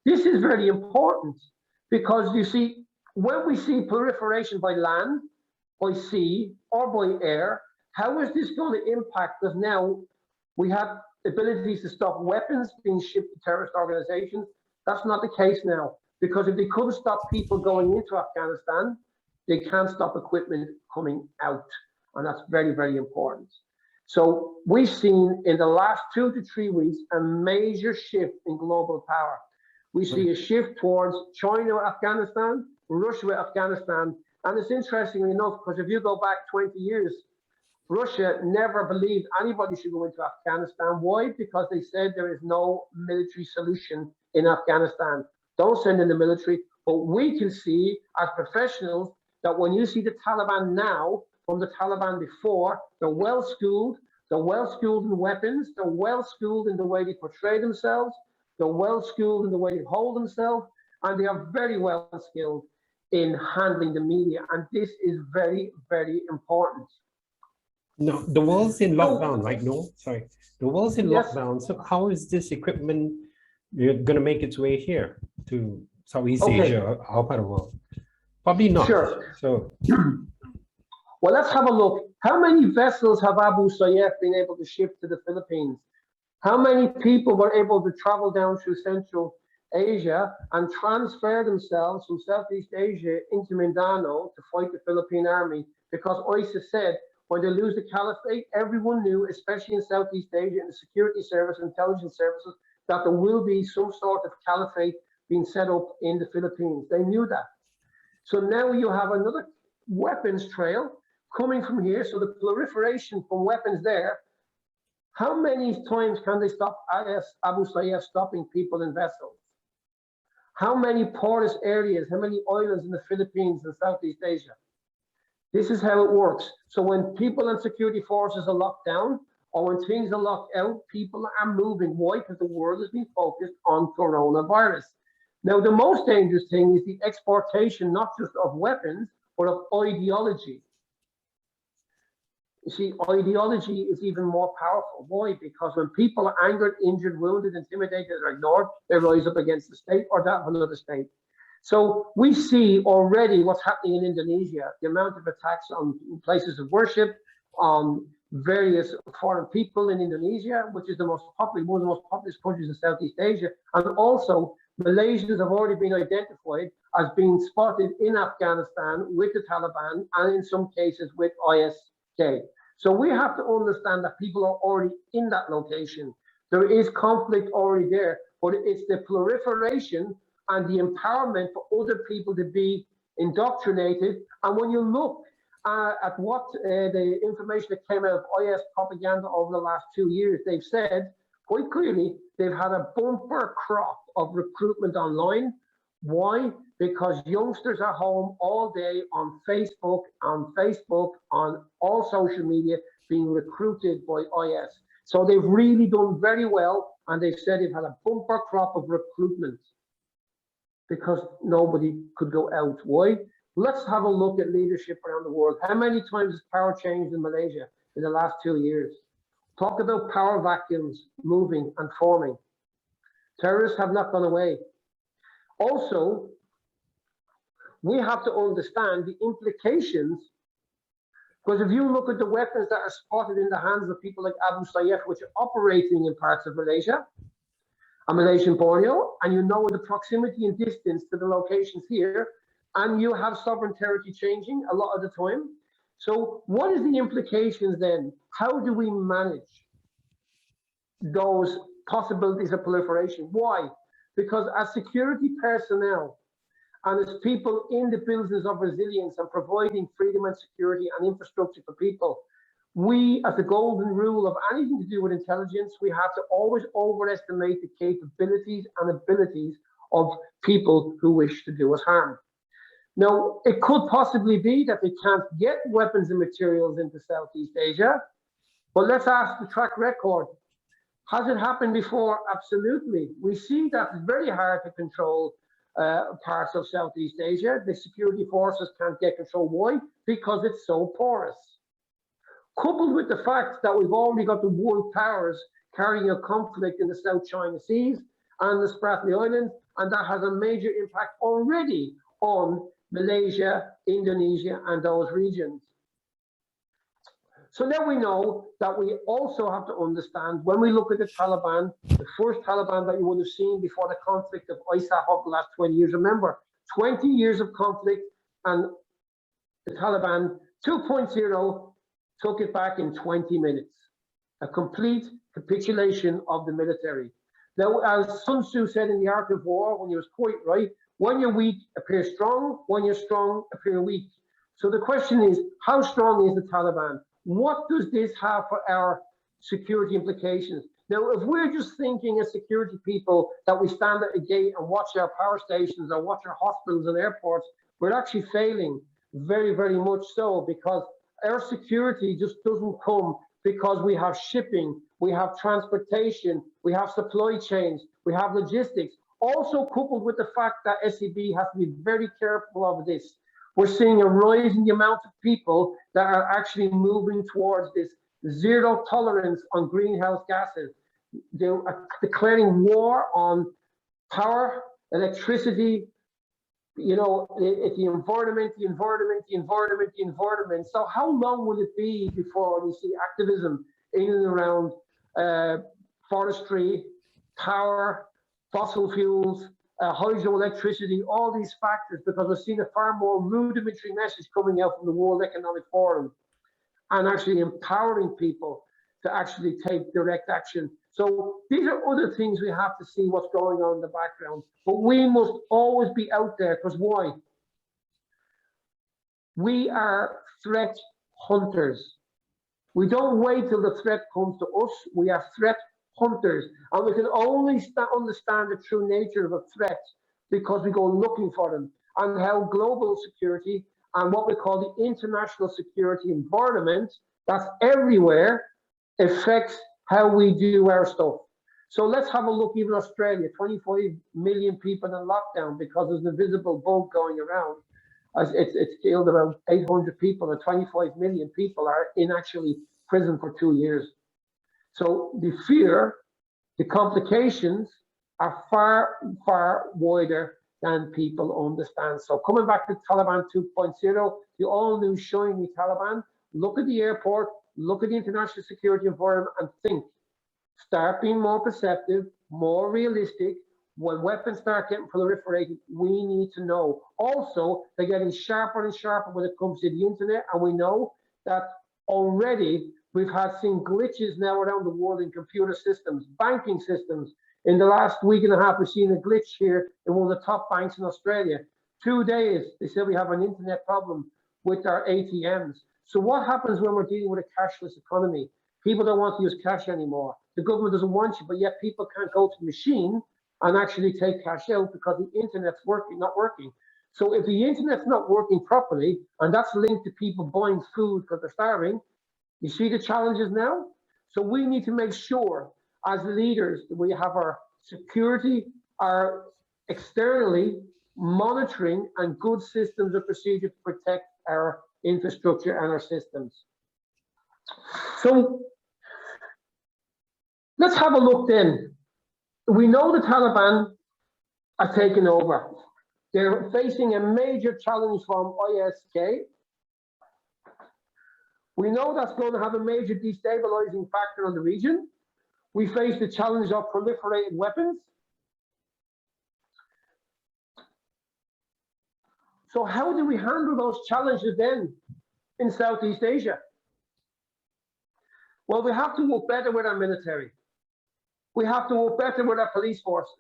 This is very important because you see, when we see proliferation by land, by sea, or by air, how is this going to impact us now? We have abilities to stop weapons being shipped to terrorist organizations. That's not the case now, because if they couldn't stop people going into Afghanistan, they can't stop equipment coming out. And that's very, very important. So we've seen in the last 2 to 3 weeks a major shift in global power. We see a shift towards China, Afghanistan, Russia, Afghanistan. And it's interesting enough, because if you go back 20 years, Russia never believed anybody should go into Afghanistan. Why? Because they said there is no military solution in Afghanistan. Don't send in the military. But we can see as professionals that when you see the Taliban now from the Taliban before, they're well schooled in weapons, they're well schooled in the way they portray themselves, they're well schooled in the way they hold themselves, and they are very well skilled in handling the media. And this is very, very important. No, the world's in lockdown, right? No, sorry. The world's in Yes. lockdown. So how is this equipment going to make its way here to Southeast Asia, our part of the world? Probably not. Sure. So, well, let's have a look. How many vessels have Abu Sayyaf been able to ship to the Philippines? How many people were able to travel down through Central Asia and transfer themselves from Southeast Asia into Mindanao to fight the Philippine army? Because ISIS said, when they lose the caliphate, everyone knew, especially in Southeast Asia, in the security service, intelligence services, that there will be some sort of caliphate being set up in the Philippines. They knew that. So now you have another weapons trail coming from here. So the proliferation from weapons there. How many times can they stop Abu Sayyaf stopping people in vessels? How many porous areas, how many islands in the Philippines and Southeast Asia? This is how it works. So when people and security forces are locked down, or when things are locked out, people are moving. Why? Because the world is being focused on coronavirus. Now, the most dangerous thing is the exportation, not just of weapons, but of ideology. You see, ideology is even more powerful. Why? Because when people are angered, injured, wounded, intimidated, or ignored, they rise up against the state or that of another state. So we see already what's happening in Indonesia, the amount of attacks on places of worship, on various foreign people in Indonesia, which is the most popular, one of the most populous countries in Southeast Asia. And also, Malaysians have already been identified as being spotted in Afghanistan with the Taliban and in some cases with ISK. So we have to understand that people are already in that location. There is conflict already there, but it's the proliferation and the empowerment for other people to be indoctrinated. And when you look at what the information that came out of IS propaganda over the last 2 years, they've said quite clearly they've had a bumper crop of recruitment online. Why? Because youngsters are home all day on Facebook, on all social media, being recruited by IS. So they've really done very well, and they've said they've had a bumper crop of recruitment because nobody could go out. Why? Let's have a look at leadership around the world. How many times has power changed in Malaysia in the last 2 years? Talk about power vacuums moving and forming. Terrorists have not gone away. Also, we have to understand the implications, because if you look at the weapons that are spotted in the hands of people like Abu Sayyaf, which are operating in parts of Malaysia, and Malaysian Borneo, and you know the proximity and distance to the locations here, and you have sovereign territory changing a lot of the time. So what is the implications then? How do we manage those possibilities of proliferation? Why? Because as security personnel and as people in the business of resilience and providing freedom and security and infrastructure for people, we, as the golden rule of anything to do with intelligence, we have to always overestimate the capabilities and abilities of people who wish to do us harm. Now, it could possibly be that they can't get weapons and materials into Southeast Asia, but let's ask the track record. Has it happened before? Absolutely. We see that it's very hard to control parts of Southeast Asia. The security forces can't get control. Why? Because it's so porous. Coupled with the fact that we've already got the world powers carrying a conflict in the South China Seas and the Spratly Islands and that has a major impact already on Malaysia, Indonesia, and those regions. So now we know that we also have to understand, when we look at the Taliban, the first Taliban that you would have seen before the conflict of ISAF of the last 20 years. Remember, 20 years of conflict, and the Taliban 2.0 took it back in 20 minutes. A complete capitulation of the military. Now, as Sun Tzu said in The Art of War, when he was quite right, when you're weak, appear strong. When you're strong, appear weak. So the question is, how strong is the Taliban? What does this have for our security implications? Now, if we're just thinking as security people that we stand at a gate and watch our power stations or watch our hospitals and airports, we're actually failing very, very much so, because our security just doesn't come because we have shipping, we have transportation, we have supply chains, we have logistics. Also coupled with the fact that SEB has to be very careful of this. We're seeing a rise in the amount of people that are actually moving towards this zero tolerance on greenhouse gases. They're declaring war on power, electricity, the environment. So how long will it be before we see activism in and around forestry, power, fossil fuels, hydroelectricity, all these factors, because we're seeing a far more rudimentary message coming out from the World Economic Forum and actually empowering people to actually take direct action. So these are other things we have to see what's going on in the background. But we must always be out there, because why? We are threat hunters. We don't wait till the threat comes to us. We are threat hunters. And we can only understand the true nature of a threat because we go looking for them, and how global security and what we call the international security environment that's everywhere affects how we do our stuff. So let's have a look. Even Australia, 25 million people in lockdown because there's an invisible bug going around. It's killed about 800 people, and 25 million people are in actually prison for 2 years. So the fear, the complications are far, far wider than people understand. So coming back to Taliban 2.0, the all new shiny Taliban, look at the airport, look at the international security environment and think. Start being more perceptive, more realistic. When weapons start getting proliferated, we need to know. Also, they're getting sharper and sharper when it comes to the internet, and we know that already we've seen glitches now around the world in computer systems, banking systems. In the last week and a half, we've seen a glitch here in one of the top banks in Australia. 2 days, they said we have an internet problem with our ATMs. So what happens when we're dealing with a cashless economy? People don't want to use cash anymore. The government doesn't want you, but yet people can't go to the machine and actually take cash out because the internet's not working. So if the internet's not working properly, and that's linked to people buying food because they're starving, you see the challenges now? So we need to make sure as leaders that we have our security, our externally monitoring and good systems of procedure to protect our infrastructure and our systems. So let's have a look then. We know the Taliban are taking over. They're facing a major challenge from ISK. We know that's going to have a major destabilizing factor on the region. We face the challenge of proliferated weapons. So how do we handle those challenges then in Southeast Asia? Well, we have to work better with our military. We have to work better with our police forces.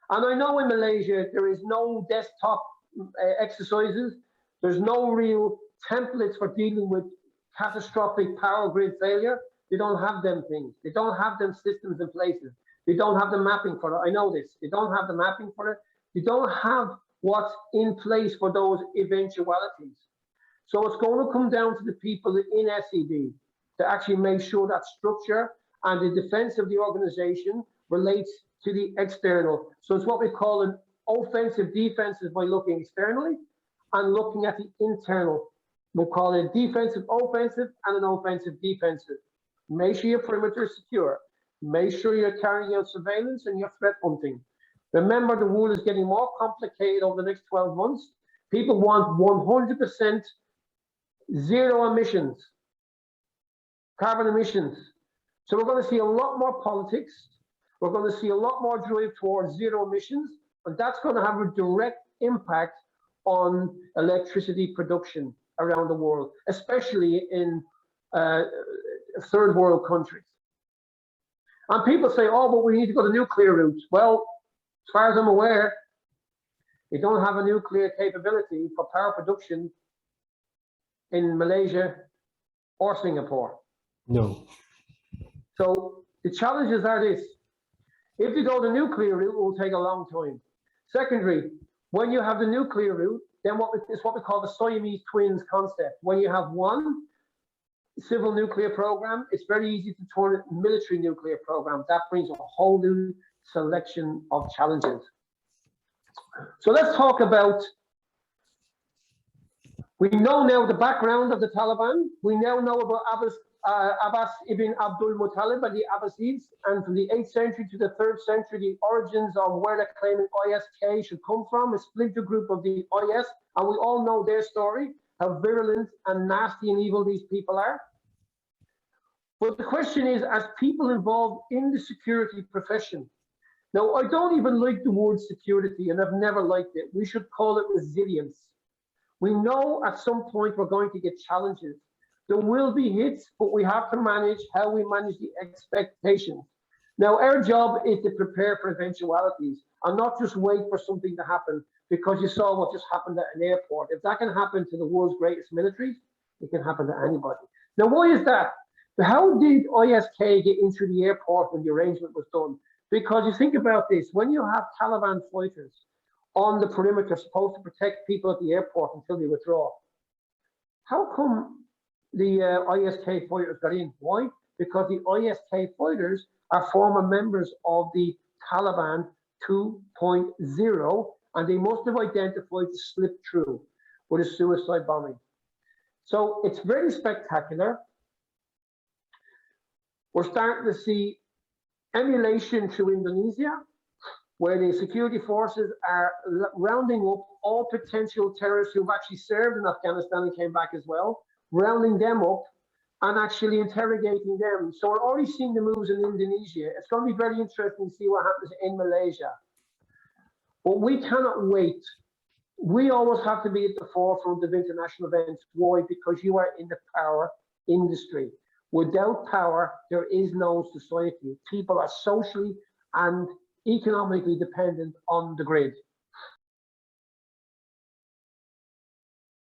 And I know in Malaysia, there is no desktop exercises. There's no real templates for dealing with catastrophic power grid failure. They don't have them things. They don't have them systems in places. They don't have the mapping for it. I know this. They don't have the mapping for it. They don't have what's in place for those eventualities. So it's going to come down to the people in SED to actually make sure that structure and the defense of the organization relates to the external. So it's what we call an offensive defensive by looking externally and looking at the internal. We'll call it defensive offensive and an offensive defensive. Make sure your perimeter is secure. Make sure you're carrying out surveillance and you're threat hunting. Remember, the world is getting more complicated over the next 12 months. People want 100% zero emissions, carbon emissions. So we're going to see a lot more politics. We're going to see a lot more drive towards zero emissions, and that's going to have a direct impact on electricity production around the world, especially in third world countries. And people say, oh, but we need to go the nuclear route. Well, as far as I'm aware, you don't have a nuclear capability for power production in Malaysia or Singapore. No. So the challenges are this. If you go the nuclear route, it will take a long time. Secondary, when you have the nuclear route, then it's what we call the Siamese twins concept. When you have one civil nuclear program, it's very easy to turn it military nuclear program. That brings a whole new selection of challenges. So let's talk about, we know now the background of the Taliban. We now know about Abbas ibn Abdul Muttalib and the Abbasids, and from the 8th century to the 3rd century, the origins of where they're claiming ISK should come from, a splinter group of the IS, and we all know their story, how virulent and nasty and evil these people are. But the question is, as people involved in the security profession, now I don't even like the word security, and I've never liked it. We should call it resilience. We know at some point we're going to get challenges. There will be hits, but we have to manage how we manage the expectations. Now, our job is to prepare for eventualities and not just wait for something to happen, because you saw what just happened at an airport. If that can happen to the world's greatest militaries, it can happen to anybody. Now, why is that? How did ISK get into the airport when the arrangement was done? Because you think about this, when you have Taliban fighters on the perimeter supposed to protect people at the airport until they withdraw, how come the ISK fighters got in? Why? Because the ISK fighters are former members of the Taliban 2.0, and they must have identified the slip through with a suicide bombing. So it's very spectacular. We're starting to see emulation through Indonesia, where the security forces are rounding up all potential terrorists who've actually served in Afghanistan and came back as well, rounding them up and actually interrogating them. So we're already seeing the moves in Indonesia. It's going to be very interesting to see what happens in Malaysia. But we cannot wait. We always have to be at the forefront of international events. Why? Because you are in the power industry. Without power, there is no society. People are socially and economically dependent on the grid.